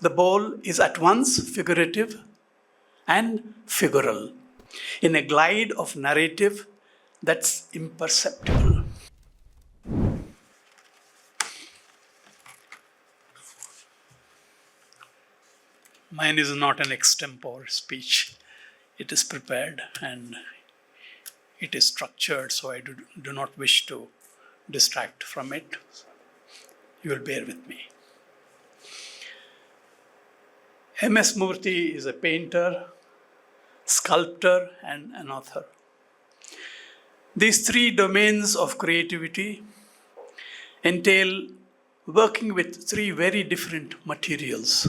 The bowl is at once figurative and figural, in a glide of narrative that's imperceptible. Mine is not an extempore speech. It is prepared and it is structured, so I do not wish to distract from it. You will bear with me. M.S. Murthy is a painter, sculptor, and an author. These three domains of creativity entail working with three very different materials.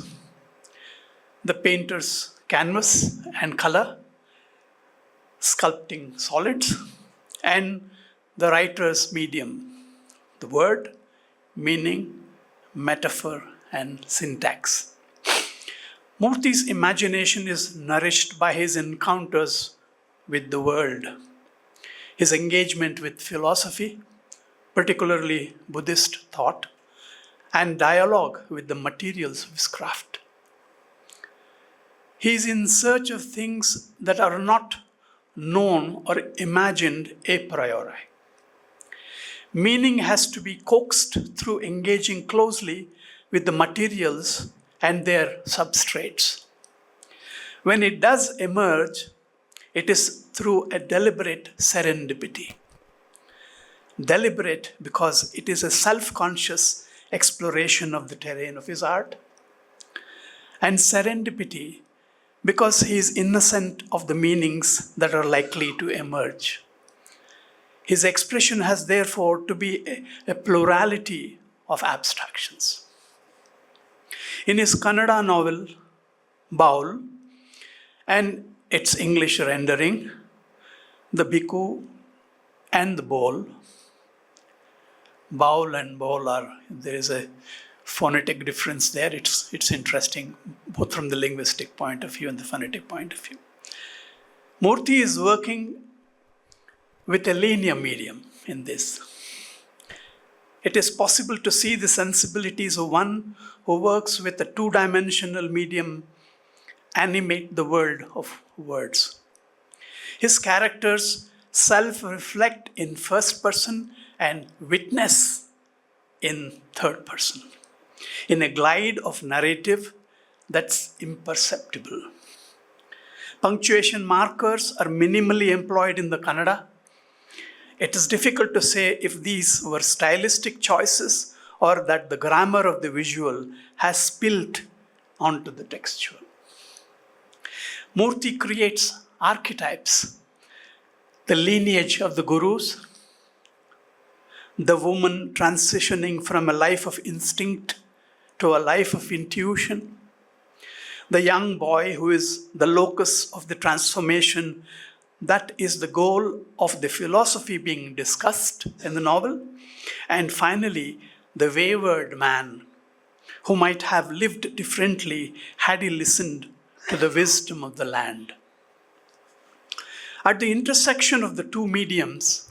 The painter's canvas and color, sculpting solids, and the writer's medium, the word, meaning, metaphor, and syntax. Murthy's imagination is nourished by his encounters with the world, his engagement with philosophy, particularly Buddhist thought, and dialogue with the materials of his craft. He is in search of things that are not known or imagined a priori. Meaning has to be coaxed through engaging closely with the materials and their substrates. When it does emerge, it is through a deliberate serendipity. Deliberate because it is a self-conscious exploration of the terrain of his art, and serendipity because he is innocent of the meanings that are likely to emerge. His expression has therefore to be a plurality of abstractions. In his Kannada novel, Bowl, and its English rendering, The Bhikkhu and the Bowl, Bowl and bowl there is a phonetic difference there. It's interesting, both from the linguistic point of view and the phonetic point of view. Murthy is working with a linear medium in this. It is possible to see the sensibilities of one who works with a two-dimensional medium animate the world of words. His characters self-reflect in first person and witness in third person, in a glide of narrative that's imperceptible. Punctuation markers are minimally employed in the Kannada. It is difficult to say if these were stylistic choices or that the grammar of the visual has spilled onto the textual. Murthy creates archetypes, the lineage of the gurus, the woman transitioning from a life of instinct to a life of intuition, the young boy who is the locus of the transformation that is the goal of the philosophy being discussed in the novel, and finally, the wayward man who might have lived differently had he listened to the wisdom of the land. At the intersection of the two mediums,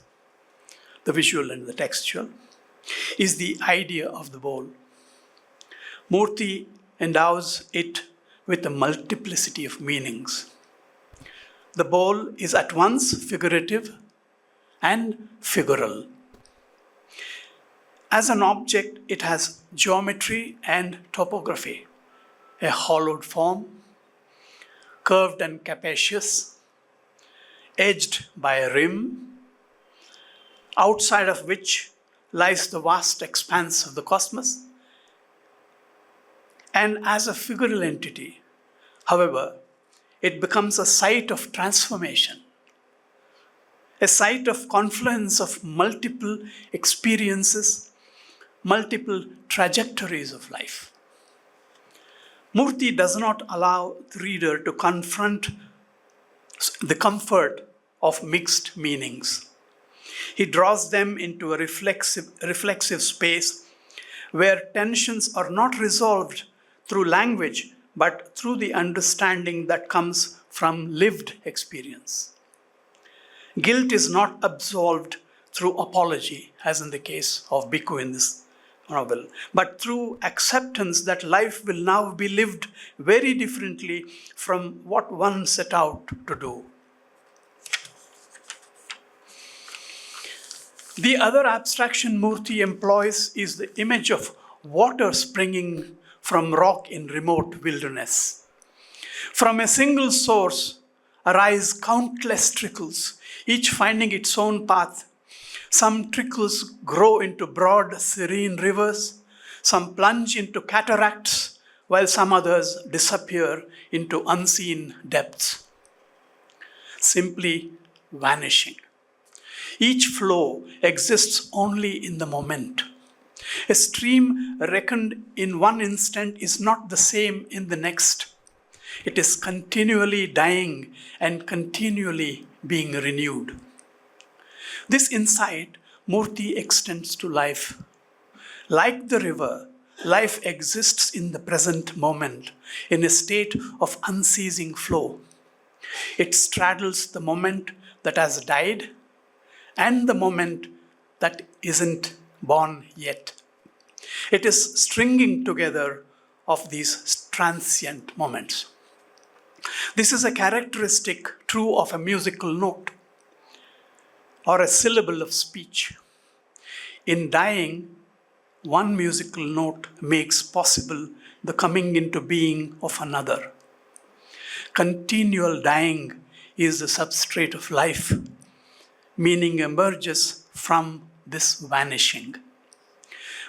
the visual and the textual, is the idea of the bowl. Murthy endows it with a multiplicity of meanings. The bowl is at once figurative and figural. As an object, it has geometry and topography, a hollowed form, curved and capacious, edged by a rim, outside of which lies the vast expanse of the cosmos. And as a figural entity, however, it becomes a site of transformation, a site of confluence of multiple experiences, multiple trajectories of life. Murthy does not allow the reader to confront the comfort of mixed meanings. He draws them into a reflexive space where tensions are not resolved through language, but through the understanding that comes from lived experience. Guilt is not absolved through apology, as in the case of Bhikkhu in this novel, but through acceptance that life will now be lived very differently from what one set out to do. The other abstraction Murthy employs is the image of water springing from rock in remote wilderness. From a single source arise countless trickles, each finding its own path. Some trickles grow into broad, serene rivers, some plunge into cataracts, while some others disappear into unseen depths, simply vanishing. Each flow exists only in the moment. A stream reckoned in one instant is not the same in the next. It is continually dying and continually being renewed. This insight Murthy extends to life. Like the river, life exists in the present moment, in a state of unceasing flow. It straddles the moment that has died and the moment that isn't born yet. It is stringing together of these transient moments. This is a characteristic true of a musical note or a syllable of speech. In dying, one musical note makes possible the coming into being of another. Continual dying is the substrate of life. Meaning emerges from this vanishing.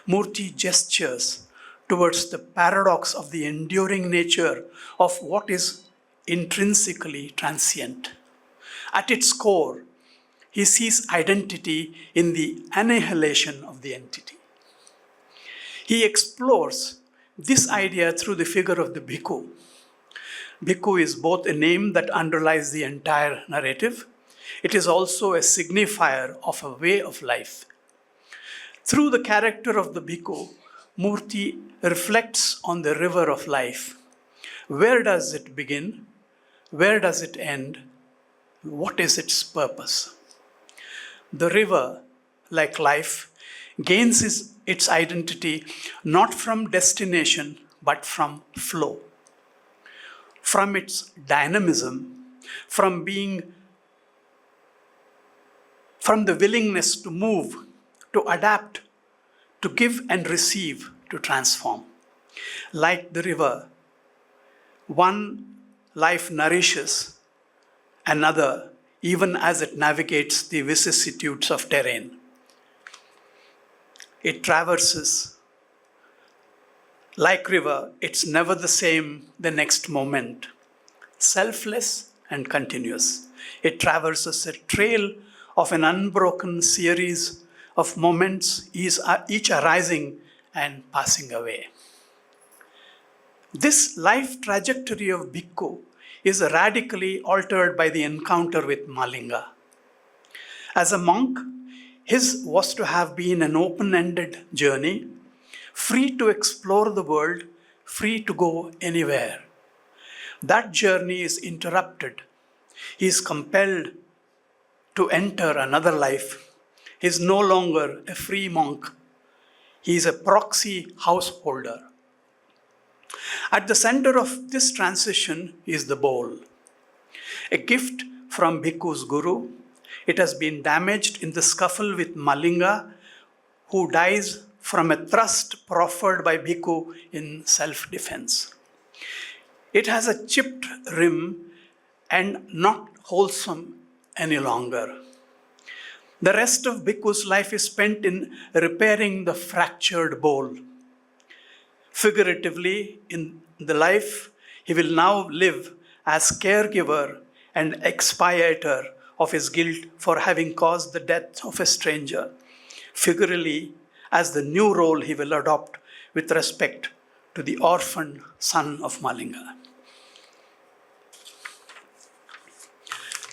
Murthy gestures towards the paradox of the enduring nature of what is intrinsically transient. At its core, he sees identity in the annihilation of the entity. He explores this idea through the figure of the bhikkhu. Bhikkhu is both a name that underlies the entire narrative. It is also a signifier of a way of life. Through the character of the bhikkhu, Murthy reflects on the river of life. Where does it begin? Where does it end? What is its purpose? The river, like life, gains its identity not from destination but from flow. From its dynamism, from the willingness to move, to adapt, to give and receive, to transform. Like the river, one life nourishes another even as it navigates the vicissitudes of terrain. It traverses. Like river, it's never the same the next moment. Selfless and continuous. It traverses a trail of an unbroken series of moments, each arising and passing away. This life trajectory of bhikkhu is radically altered by the encounter with Malinga. As a monk, his was to have been an open-ended journey, free to explore the world, free to go anywhere. That journey is interrupted. He is compelled to enter another life. He is no longer a free monk. He is a proxy householder. At the center of this transition is the bowl, a gift from Bhikkhu's guru. It has been damaged in the scuffle with Malinga, who dies from a thrust proffered by Bhikkhu in self-defense. It has a chipped rim and not wholesome any longer. The rest of Bhikkhu's life is spent in repairing the fractured bowl. Figuratively, in the life, he will now live as caregiver and expiator of his guilt for having caused the death of a stranger. Figuratively, as the new role he will adopt with respect to the orphaned son of Malinga.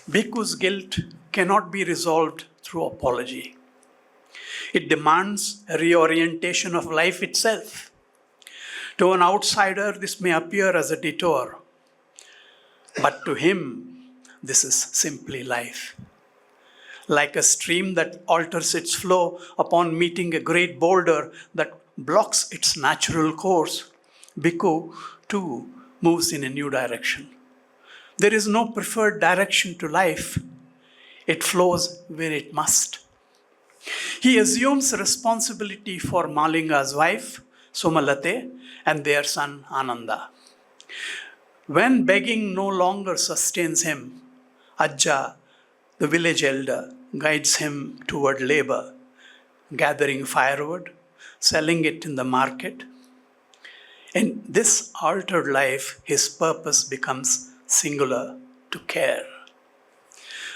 Bhikkhu's guilt cannot be resolved through apology. It demands a reorientation of life itself. To an outsider, this may appear as a detour, but to him, this is simply life. Like a stream that alters its flow upon meeting a great boulder that blocks its natural course, bhikkhu too moves in a new direction. There is no preferred direction to life. It flows where it must. He assumes responsibility for Malinga's wife, Sumalate, and their son, Ananda. When begging no longer sustains him, Ajja, the village elder, guides him toward labor, gathering firewood, selling it in the market. In this altered life, his purpose becomes singular, to care.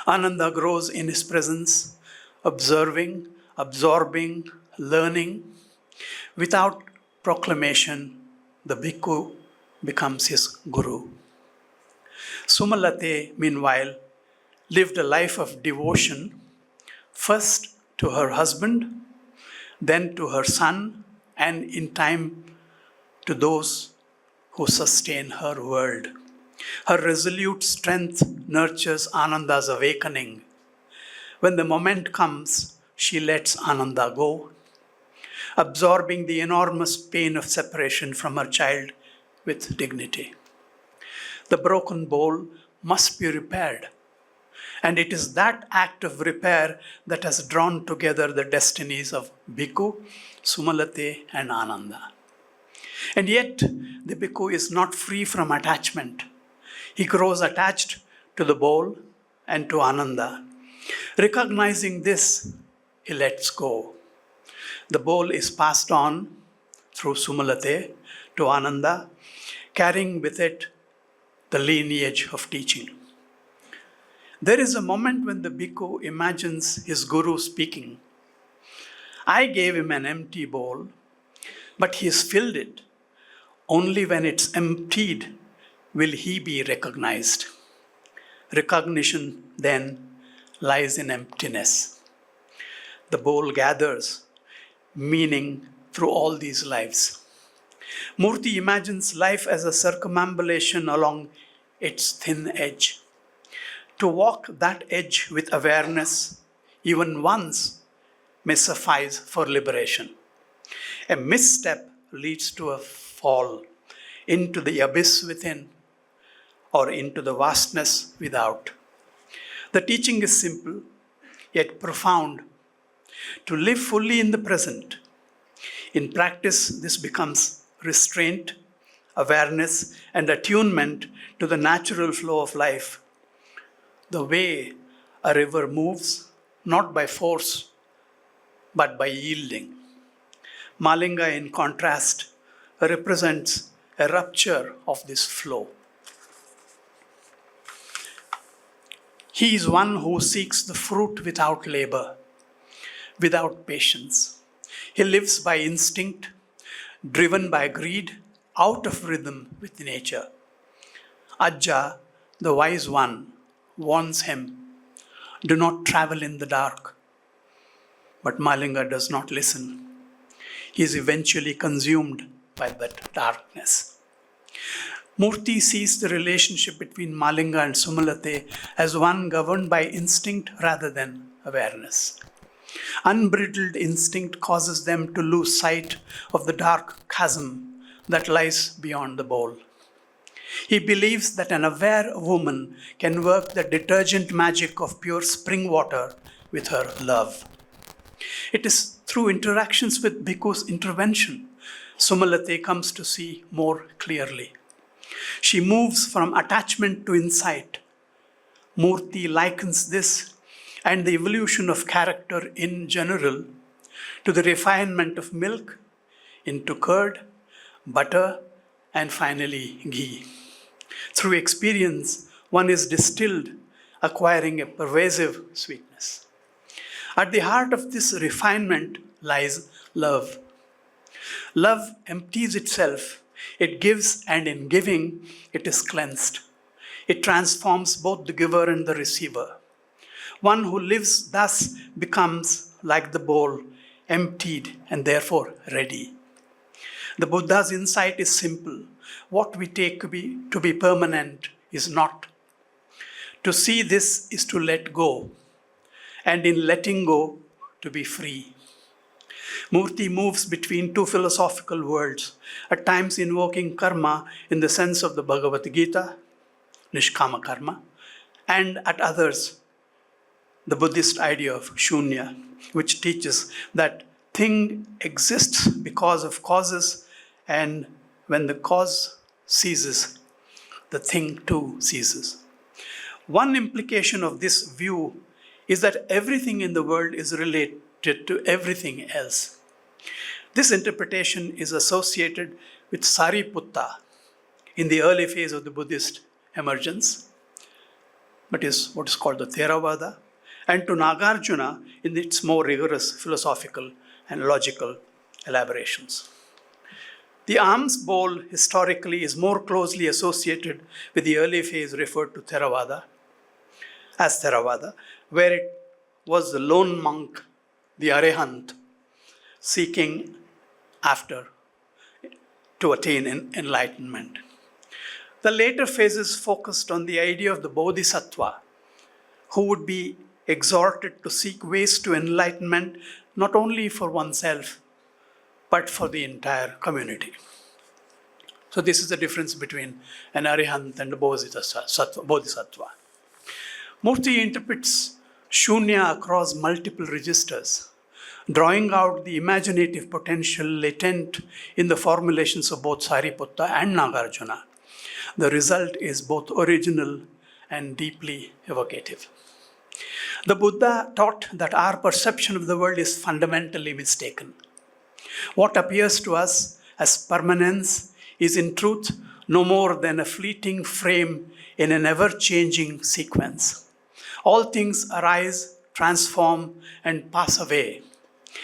Ananda grows in his presence, observing, absorbing, learning. Without proclamation, the bhikkhu becomes his guru. Sumalate, meanwhile, lived a life of devotion, first to her husband, then to her son, and in time to those who sustain her world. Her resolute strength nurtures Ananda's awakening. When the moment comes, she lets Ananda go, absorbing the enormous pain of separation from her child with dignity. The broken bowl must be repaired, and it is that act of repair that has drawn together the destinies of Bhikkhu, Sumalate, and Ananda. And yet, the bhikkhu is not free from attachment. He grows attached to the bowl and to Ananda. Recognizing this, he lets go. The bowl is passed on through Sumalate to Ananda, carrying with it the lineage of teaching. There is a moment when the bhikkhu imagines his guru speaking. I gave him an empty bowl, but he has filled it. Only when it's emptied will he be recognized. Recognition then lies in emptiness. The bowl gathers meaning through all these lives. Murthy imagines life as a circumambulation along its thin edge. To walk that edge with awareness, even once, may suffice for liberation. A misstep leads to a fall into the abyss within or into the vastness without. The teaching is simple, yet profound. To live fully in the present. In practice, this becomes restraint, awareness, and attunement to the natural flow of life. The way a river moves, not by force, but by yielding. Malinga, in contrast, represents a rupture of this flow. He is one who seeks the fruit without labor, without patience. He lives by instinct, driven by greed, out of rhythm with nature. Ajja, the wise one, warns him, do not travel in the dark. But Malinga does not listen. He is eventually consumed by that darkness. Murthy sees the relationship between Malinga and Sumalate as one governed by instinct rather than awareness. Unbridled instinct causes them to lose sight of the dark chasm that lies beyond the bowl. He believes that an aware woman can work the detergent magic of pure spring water with her love. It is through interactions with Bhikkhu's intervention, Sumalate comes to see more clearly. She moves from attachment to insight. Murthy likens this and the evolution of character in general to the refinement of milk into curd, butter, and finally ghee. Through experience, one is distilled, acquiring a pervasive sweetness. At the heart of this refinement lies love. Love empties itself. It gives, and in giving, it is cleansed. It transforms both the giver and the receiver. One who lives thus becomes like the bowl, emptied and therefore ready. The Buddha's insight is simple. What we take to be permanent is not. To see this is to let go, and in letting go, to be free. Murthy moves between two philosophical worlds, at times invoking karma in the sense of the Bhagavad Gita, Nishkama karma, and at others, the Buddhist idea of shunya, which teaches that thing exists because of causes, and when the cause ceases, the thing too ceases. One implication of this view is that everything in the world is related to everything else. This interpretation is associated with Sariputta in the early phase of the Buddhist emergence, but is what is called the Theravada, and to Nagarjuna in its more rigorous philosophical and logical elaborations. The alms bowl historically is more closely associated with the early phase referred to Theravada, where it was the lone monk, the Arahant, seeking after to attain enlightenment. The later phases focused on the idea of the Bodhisattva, who would be exhorted to seek ways to enlightenment not only for oneself, but for the entire community. So this is the difference between an Arihant and a Bodhisattva. Murthy interprets shunya across multiple registers, drawing out the imaginative potential latent in the formulations of both Sariputta and Nagarjuna. The result is both original and deeply evocative. The Buddha taught that our perception of the world is fundamentally mistaken. What appears to us as permanence is in truth no more than a fleeting frame in an ever-changing sequence. All things arise, transform, and pass away.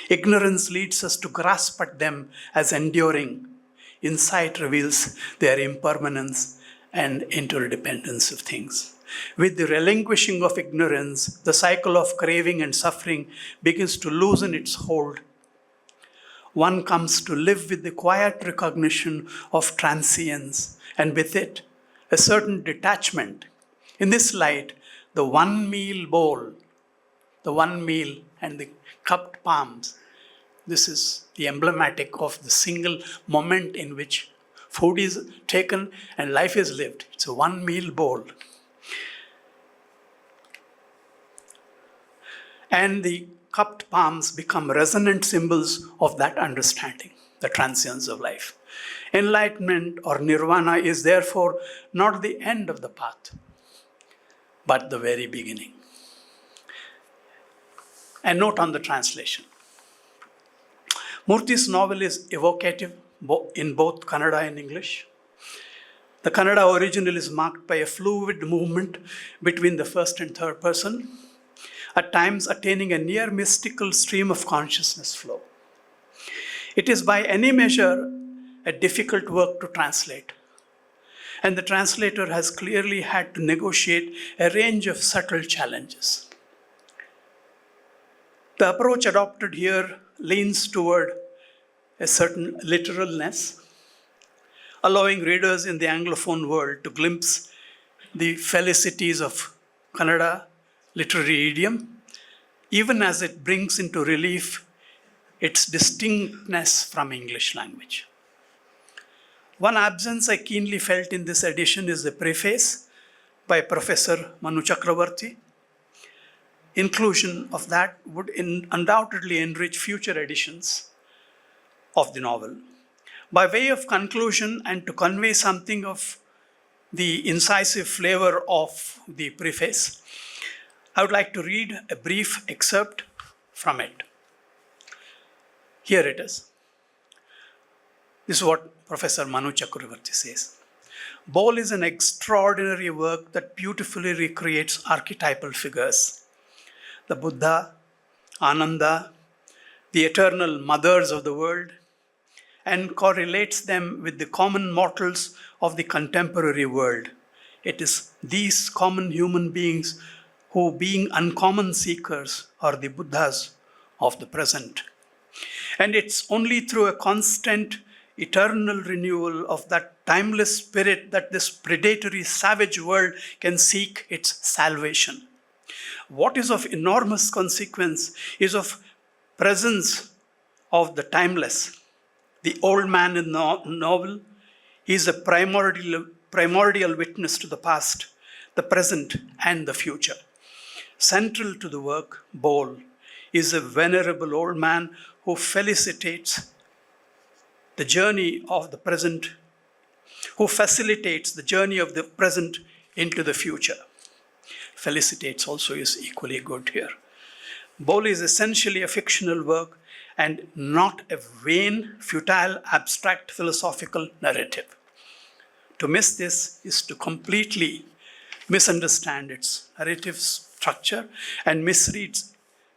Ignorance leads us to grasp at them as enduring. Insight reveals their impermanence and interdependence of things. With the relinquishing of ignorance, the cycle of craving and suffering begins to loosen its hold. One comes to live with the quiet recognition of transience, and with it, a certain detachment. In this light, the one meal bowl, the one meal and the cupped palms, this is the emblematic of the single moment in which food is taken and life is lived. It's a one meal bowl. And the cupped palms become resonant symbols of that understanding, the transience of life. Enlightenment or nirvana is therefore not the end of the path, but the very beginning. A note on the translation. Murthy's novel is evocative in both Kannada and English. The Kannada original is marked by a fluid movement between the first and third person, at times attaining a near mystical stream of consciousness flow. It is by any measure a difficult work to translate, and the translator has clearly had to negotiate a range of subtle challenges. The approach adopted here leans toward a certain literalness, allowing readers in the Anglophone world to glimpse the felicities of Kannada literary idiom, even as it brings into relief its distinctness from English language. One absence I keenly felt in this edition is the preface by Professor Manu Chakravarti. Inclusion of that would undoubtedly enrich future editions of the novel. By way of conclusion and to convey something of the incisive flavor of the preface, I would like to read a brief excerpt from it. Here it is. This is what Professor Manu Chakravarti says. Bowl is an extraordinary work that beautifully recreates archetypal figures. The Buddha, Ananda, the eternal mothers of the world, and correlates them with the common mortals of the contemporary world. It is these common human beings who, being uncommon seekers, are the Buddhas of the present. And it's only through a constant, eternal renewal of that timeless spirit that this predatory, savage world can seek its salvation. What is of enormous consequence is of presence of the timeless. The old man in the novel is a primordial witness to the past, the present, and the future. Central to the work, Bol is a venerable old man who facilitates the journey of the present into the future. Felicitates also is equally good here. Bol is essentially a fictional work and not a vain, futile, abstract philosophical narrative. To miss this is to completely misunderstand its narrative structure and misread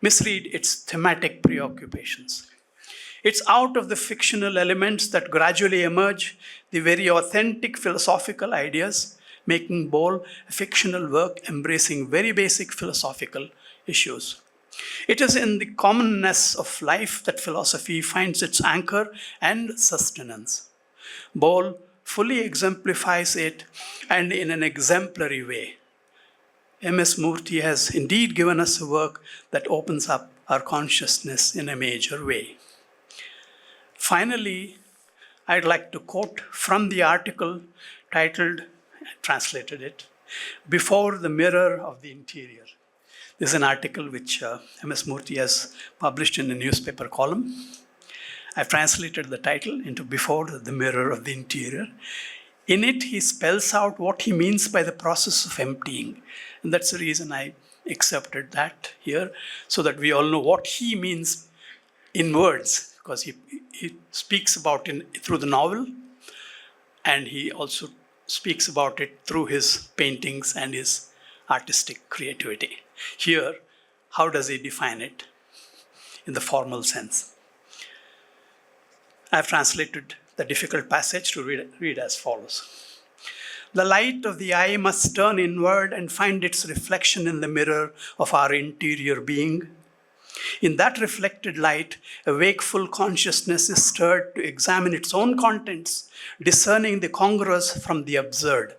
its thematic preoccupations. It's out of the fictional elements that gradually emerge the very authentic philosophical ideas, making Bol a fictional work embracing very basic philosophical issues. It is in the commonness of life that philosophy finds its anchor and sustenance. Bol fully exemplifies it, and in an exemplary way. M.S. Murthy has indeed given us a work that opens up our consciousness in a major way. Finally, I'd like to quote from the article titled, translated it, Before the Mirror of the Interior. This is an article which M.S. Murthy has published in a newspaper column. I've translated the title into Before the Mirror of the Interior. In it, he spells out what he means by the process of emptying. And that's the reason I accepted that here, so that we all know what he means in words, because he speaks about it through the novel, and he also speaks about it through his paintings and his artistic creativity. Here, how does he define it in the formal sense? I've translated the difficult passage to read as follows. The light of the eye must turn inward and find its reflection in the mirror of our interior being. In that reflected light, a wakeful consciousness is stirred to examine its own contents, discerning the congruous from the absurd.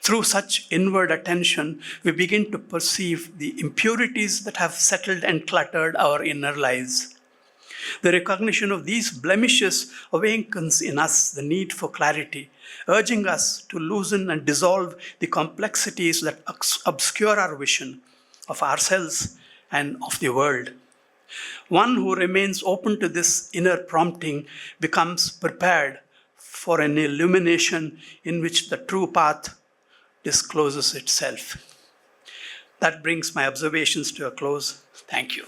Through such inward attention, we begin to perceive the impurities that have settled and cluttered our inner lives. The recognition of these blemishes awakens in us the need for clarity, urging us to loosen and dissolve the complexities that obscure our vision of ourselves and of the world. One who remains open to this inner prompting becomes prepared for an illumination in which the true path discloses itself. That brings my observations to a close. Thank you.